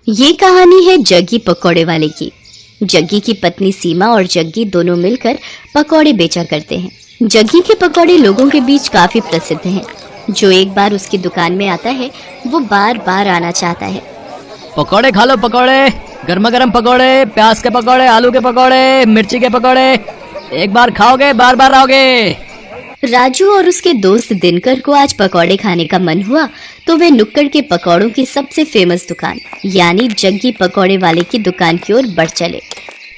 ये कहानी है जग्गी पकौड़े वाले की। जग्गी की पत्नी सीमा और जग्गी दोनों मिलकर पकौड़े बेचा करते हैं। जग्गी के पकौड़े लोगों के बीच काफी प्रसिद्ध हैं। जो एक बार उसकी दुकान में आता है वो बार बार आना चाहता है। पकौड़े खा लो, पकौड़े, गर्मा गर्म पकौड़े, प्याज के पकौड़े, आलू के पकौड़े, मिर्ची के पकौड़े। एक बार खाओगे बार बार आओगे। राजू और उसके दोस्त दिनकर को आज पकौड़े खाने का मन हुआ तो वे नुक्कड़ के पकौड़ों की सबसे फेमस दुकान यानी जग्गी पकौड़े वाले की दुकान की ओर बढ़ चले।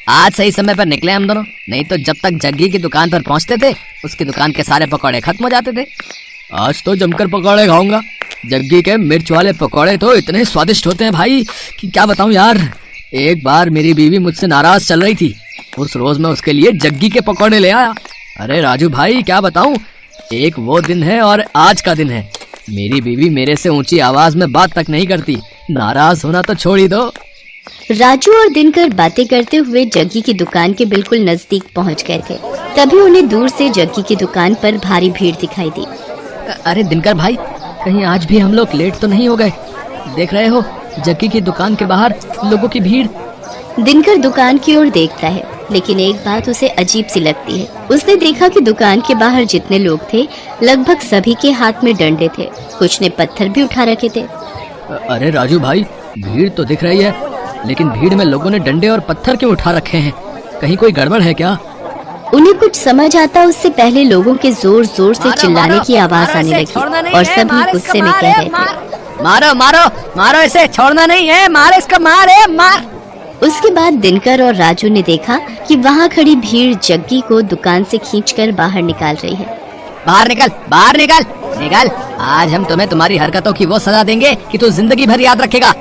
आज सही समय पर निकले हम दोनों, नहीं तो जब तक जग्गी की दुकान पर पहुंचते थे उसकी दुकान के सारे पकौड़े खत्म हो जाते थे। आज तो जमकर पकौड़े खाऊंगा। जग्गी के मिर्च वाले पकौड़े तो इतने स्वादिष्ट होते हैं भाई कि क्या बताऊं यार। एक बार मेरी बीवी मुझसे नाराज चल रही थी, उस रोज मैं उसके लिए जग्गी के पकौड़े ले आया। अरे राजू भाई क्या बताऊं, एक वो दिन है और आज का दिन है। मेरी बीवी मेरे से ऊंची आवाज में बात तक नहीं करती, नाराज होना तो छोड़ ही दो। राजू और दिनकर बातें करते हुए जग्गी की दुकान के बिल्कुल नजदीक पहुंच गए थे। तभी उन्हें दूर से जग्गी की दुकान पर भारी भीड़ दिखाई दी। अरे दिनकर भाई, कहीं आज भी हम लोग लेट तो नहीं हो गए? देख रहे हो जग्गी की दुकान के बाहर लोगों की भीड़। दिनकर दुकान की ओर देखता है, लेकिन एक बात उसे अजीब सी लगती है। उसने देखा कि दुकान के बाहर जितने लोग थे लगभग सभी के हाथ में डंडे थे, कुछ ने पत्थर भी उठा रखे थे। अरे राजू भाई, भीड़ तो दिख रही है, लेकिन भीड़ में लोगों ने डंडे और पत्थर क्यों उठा रखे हैं? कहीं कोई गड़बड़ है क्या? उन्हें कुछ समझ आता उससे पहले लोगों के जोर जोर से चिल्लाने की आवाज आने लगी और सभी गुस्से में कह रहे थे, मारो मारो मारो, इसे छोड़ना नहीं है, मार इसको, मार। उसके बाद दिनकर और राजू ने देखा कि वहाँ खड़ी भीड़ जग्गी को दुकान से खींचकर बाहर निकाल रही है। बाहर निकल, बाहर निकल, निकल। आज हम तुम्हें तुम्हारी हरकतों की वो सजा देंगे कि तू जिंदगी भर याद रखेगा।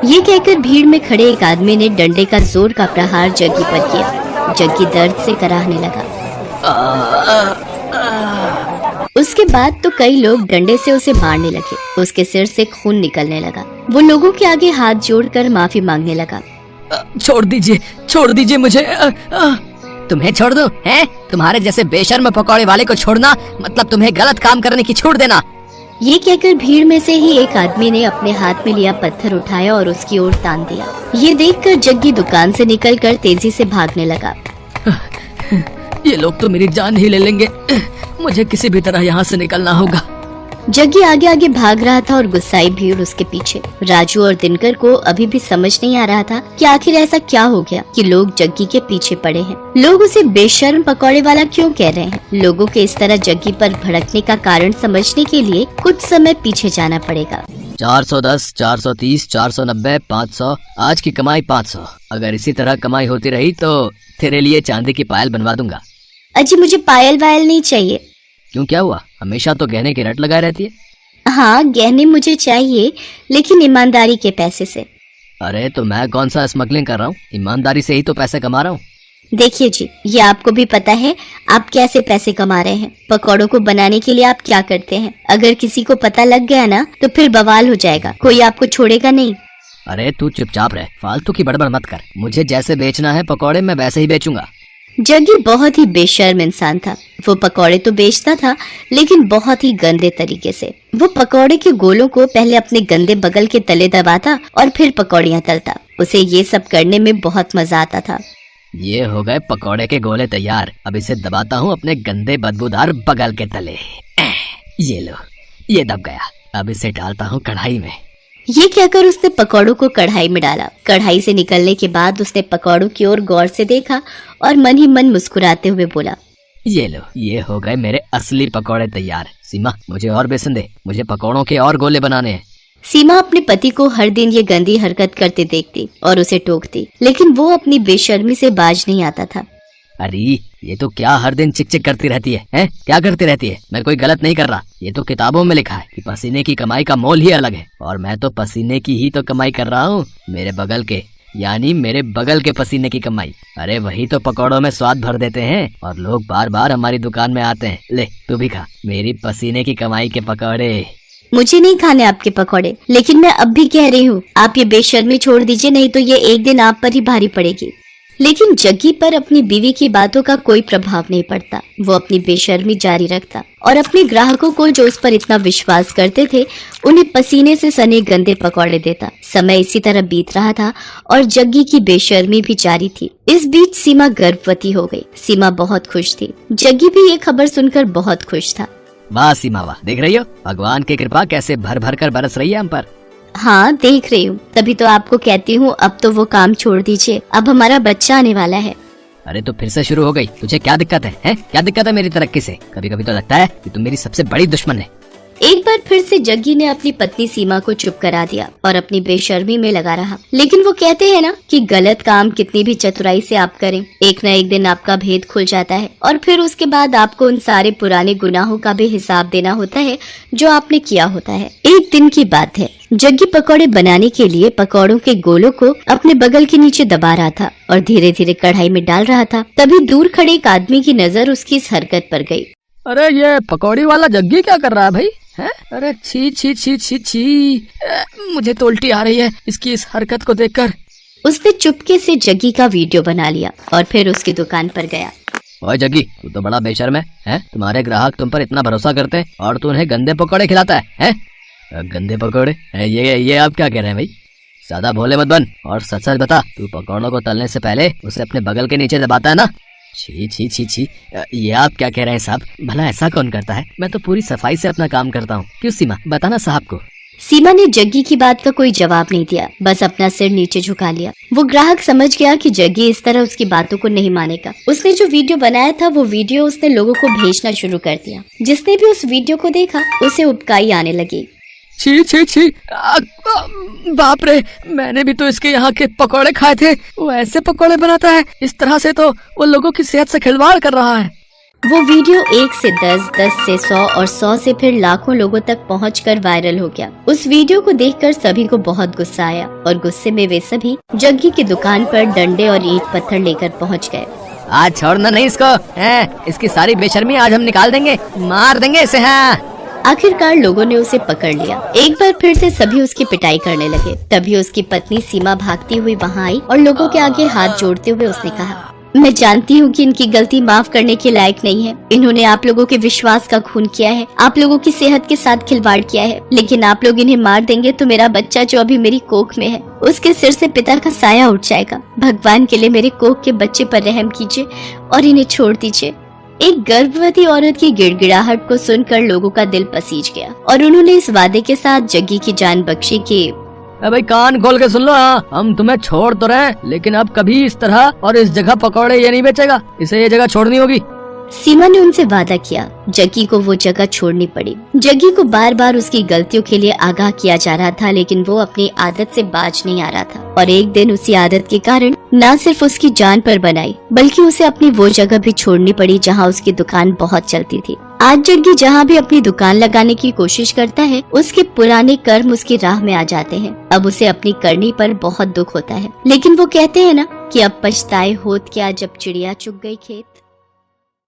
ये कहकर भीड़ में खड़े एक आदमी ने डंडे का जोर का प्रहार जग्गी पर किया। जग्गी दर्द से कराहने लगा। उसके बाद तो कई लोग डंडे से उसे मारने लगे। उसके सिर से खून निकलने लगा। वो लोगों के आगे हाथ जोड़कर माफी मांगने लगा। छोड़ दीजिए मुझे। तुम्हें छोड़ दो हैं? तुम्हारे जैसे बेशर्म पकौड़े वाले को छोड़ना मतलब तुम्हें गलत काम करने की छूट देना। ये कहकर भीड़ में से ही एक आदमी ने अपने हाथ में लिया पत्थर उठाया और उसकी ओर तान दिया। ये देखकर जग्गी दुकान से निकलकर तेजी से भागने लगा। ये लोग तो मेरी जान ही ले लेंगे, मुझे किसी भी तरह यहाँ से निकलना होगा। जग्गी आगे आगे भाग रहा था और गुस्साई भीड़ उसके पीछे। राजू और दिनकर को अभी भी समझ नहीं आ रहा था कि आखिर ऐसा क्या हो गया कि लोग जग्गी के पीछे पड़े हैं। लोग उसे बेशर्म पकौड़े वाला क्यों कह रहे हैं? लोगों के इस तरह जग्गी पर भड़कने का कारण समझने के लिए कुछ समय पीछे जाना पड़ेगा। 410, 430, 490, 500, आज की कमाई 500। अगर इसी तरह कमाई होती रही तो तेरे लिए चांदी की पायल बनवा दूंगा। अजी मुझे पायल वायल नहीं चाहिए। क्यों, क्या हुआ? हमेशा तो गहने की रट लगाए रहती है। हाँ गहने मुझे चाहिए, लेकिन ईमानदारी के पैसे से। अरे तो मैं कौन सा स्मगलिंग कर रहा हूँ, ईमानदारी से ही तो पैसे कमा रहा हूँ। देखिए जी, ये आपको भी पता है आप कैसे पैसे कमा रहे हैं। पकौड़ों को बनाने के लिए आप क्या करते हैं? अगर किसी को पता लग गया ना तो फिर बवाल हो जाएगा, कोई आपको छोड़ेगा नहीं। अरे तू चुपचाप रह, फालतू की बड़बड़ मत कर। मुझे जैसे बेचना है पकौड़े मैं वैसे ही बेचूंगा। जग्गी बहुत ही बेशर्म इंसान था। वो पकौड़े तो बेचता था लेकिन बहुत ही गंदे तरीके से। वो पकौड़े के गोलों को पहले अपने गंदे बगल के तले दबाता और फिर पकौड़ियाँ तलता। उसे ये सब करने में बहुत मजा आता था। ये हो गए पकौड़े के गोले तैयार। अब इसे दबाता हूँ अपने गंदे बदबूदार बगल के तले। ये लो, ये दब गया। अब इसे डालता हूँ कढ़ाई में। ये कहकर उसने पकौड़ों को कढ़ाई में डाला। कढ़ाई से निकलने के बाद उसने पकौड़ों की ओर गौर से देखा और मन ही मन मुस्कुराते हुए बोला, ये लो, ये हो गए मेरे असली पकौड़े तैयार। सीमा मुझे और बेसन दे, मुझे पकौड़ों के और गोले बनाने हैं। सीमा अपने पति को हर दिन ये गंदी हरकत करते देखती और उसे टोकती, लेकिन वो अपनी बेशर्मी से बाज नहीं आता था। अरे ये तो क्या हर दिन चिक चिक करती रहती है, हैं? क्या करती रहती है? मैं कोई गलत नहीं कर रहा। ये तो किताबों में लिखा है कि पसीने की कमाई का मोल ही अलग है, और मैं तो पसीने की ही तो कमाई कर रहा हूँ। मेरे बगल के, यानी मेरे बगल के पसीने की कमाई। अरे वही तो पकौड़ों में स्वाद भर देते हैं और लोग बार बार हमारी दुकान में आते हैं। ले तू भी खा मेरी पसीने की कमाई के पकौड़े। मुझे नहीं खाने आपके पकौड़े, लेकिन मैं अब भी कह रही हूँ आप ये बेशर्मी छोड़ दीजिए, नहीं तो ये एक दिन आप पर ही भारी पड़ेगी। लेकिन जग्गी पर अपनी बीवी की बातों का कोई प्रभाव नहीं पड़ता। वो अपनी बेशर्मी जारी रखता और अपने ग्राहकों को जो उस पर इतना विश्वास करते थे उन्हें पसीने से सने गंदे पकौड़े देता। समय इसी तरह बीत रहा था और जग्गी की बेशर्मी भी जारी थी। इस बीच सीमा गर्भवती हो गई। सीमा बहुत खुश थी। जग्गी भी ये खबर सुनकर बहुत खुश था। वाह सीमा वाह, देख रही हो भगवान की कृपा कैसे भर भर कर बरस रही है हम पर। हाँ देख रही हूँ, तभी तो आपको कहती हूँ अब तो वो काम छोड़ दीजिए, अब हमारा बच्चा आने वाला है। अरे तो फिर से शुरू हो गई, तुझे क्या दिक्कत है, हैं? क्या दिक्कत है मेरी तरक्की से? कभी कभी तो लगता है कि तुम मेरी सबसे बड़ी दुश्मन है। एक बार फिर से जग्गी ने अपनी पत्नी सीमा को चुप करा दिया और अपनी बेशर्मी में लगा रहा। लेकिन वो कहते हैं ना कि गलत काम कितनी भी चतुराई से आप करें, एक न एक दिन आपका भेद खुल जाता है और फिर उसके बाद आपको उन सारे पुराने गुनाहों का भी हिसाब देना होता है जो आपने किया होता है। एक दिन की बात है, जग्गी पकौड़े बनाने के लिए पकौड़ों के गोलों को अपने बगल के नीचे दबा रहा था और धीरे धीरे कढ़ाई में डाल रहा था। तभी दूर खड़े एक आदमी की नजर उसकी इस हरकत पर गई। अरे ये पकौड़ी वाला जग्गी क्या कर रहा है भाई, है? अरे छी छी छी छी छी, मुझे तो उल्टी आ रही है इसकी इस हरकत को देखकर। उसने चुपके से जग्गी का वीडियो बना लिया और फिर उसकी दुकान पर गया। ओए जग्गी, तू तो बड़ा बेशर्म है? तुम्हारे ग्राहक तुम पर इतना भरोसा करते हैं और तू उन्हें गंदे पकौड़े खिलाता है? गंदे पकौड़े? ये आप क्या कह रहे हैं भाई? ज्यादा भोले मत बन और सच सच बता, तू पकौड़ों को तलने से पहले उसे अपने बगल के नीचे दबाता है ना? छी छी छी छी, ये आप क्या कह रहे हैं साहब? भला ऐसा कौन करता है? मैं तो पूरी सफाई से अपना काम करता हूँ। क्यों सीमा, बताना साहब को। सीमा ने जग्गी की बात का कोई जवाब नहीं दिया, बस अपना सिर नीचे झुका लिया। वो ग्राहक समझ गया कि जग्गी इस तरह उसकी बातों को नहीं मानेगा। उसने जो वीडियो बनाया था वो वीडियो उसने लोगों को भेजना शुरू कर दिया। जिसने भी उस वीडियो को देखा उसे उबकाई आने लगी। छी छी छी, बाप रे, मैंने भी तो इसके यहाँ के पकौड़े खाए थे। वो ऐसे पकौड़े बनाता है, इस तरह से तो वो लोगों की सेहत से खिलवाड़ कर रहा है। वो वीडियो 1 से 10, 10 से 100 और 100 से फिर लाखों लोगों तक पहुंचकर वायरल हो गया। उस वीडियो को देखकर सभी को बहुत गुस्सा आया और गुस्से में वे सभी जग्गी की दुकान पर डंडे और ईंट पत्थर लेकर पहुंच गए। आज छोड़ना नहीं इसको, इसकी सारी बेशर्मी आज हम निकाल देंगे, मार देंगे इसे। हाँ, आखिरकार लोगों ने उसे पकड़ लिया। एक बार फिर से सभी उसकी पिटाई करने लगे। तभी उसकी पत्नी सीमा भागती हुई वहाँ आई और लोगों के आगे हाथ जोड़ते हुए उसने कहा, मैं जानती हूँ कि इनकी गलती माफ करने के लायक नहीं है। इन्होंने आप लोगों के विश्वास का खून किया है, आप लोगों की सेहत के साथ खिलवाड़ किया है, लेकिन आप लोग इन्हें मार देंगे तो मेरा बच्चा जो अभी मेरी कोख में है उसके सिर से पिता का साया उठ जाएगा। भगवान के लिए मेरे कोख के बच्चे पर रहम कीजिए और इन्हें छोड़ दीजिए। एक गर्भवती औरत की गिड़गिड़ाहट को सुनकर लोगों का दिल पसीज गया और उन्होंने इस वादे के साथ जग्गी की जान बख्शी कि भाई कान खोल के सुन लो, हम तुम्हें छोड़ तो रहे, लेकिन अब कभी इस तरह और इस जगह पकौड़े ये नहीं बेचेगा, इसे ये जगह छोड़नी होगी। सीमा ने उनसे वादा किया। जग्गी को वो जगह छोड़नी पड़ी। जग्गी को बार बार उसकी गलतियों के लिए आगाह किया जा रहा था, लेकिन वो अपनी आदत से बाज नहीं आ रहा था और एक दिन उसी आदत के कारण न सिर्फ उसकी जान पर बनाई बल्कि उसे अपनी वो जगह भी छोड़नी पड़ी जहाँ उसकी दुकान बहुत चलती थी। आज जग्गी जहाँ भी अपनी दुकान लगाने की कोशिश करता है उसके पुराने कर्म उसकी राह में आ जाते हैं। अब उसे अपनी करनी पर बहुत दुख होता है, लेकिन वो कहते हैं ना कि अब पछताए होत क्या जब चिड़िया चुग गई खेत।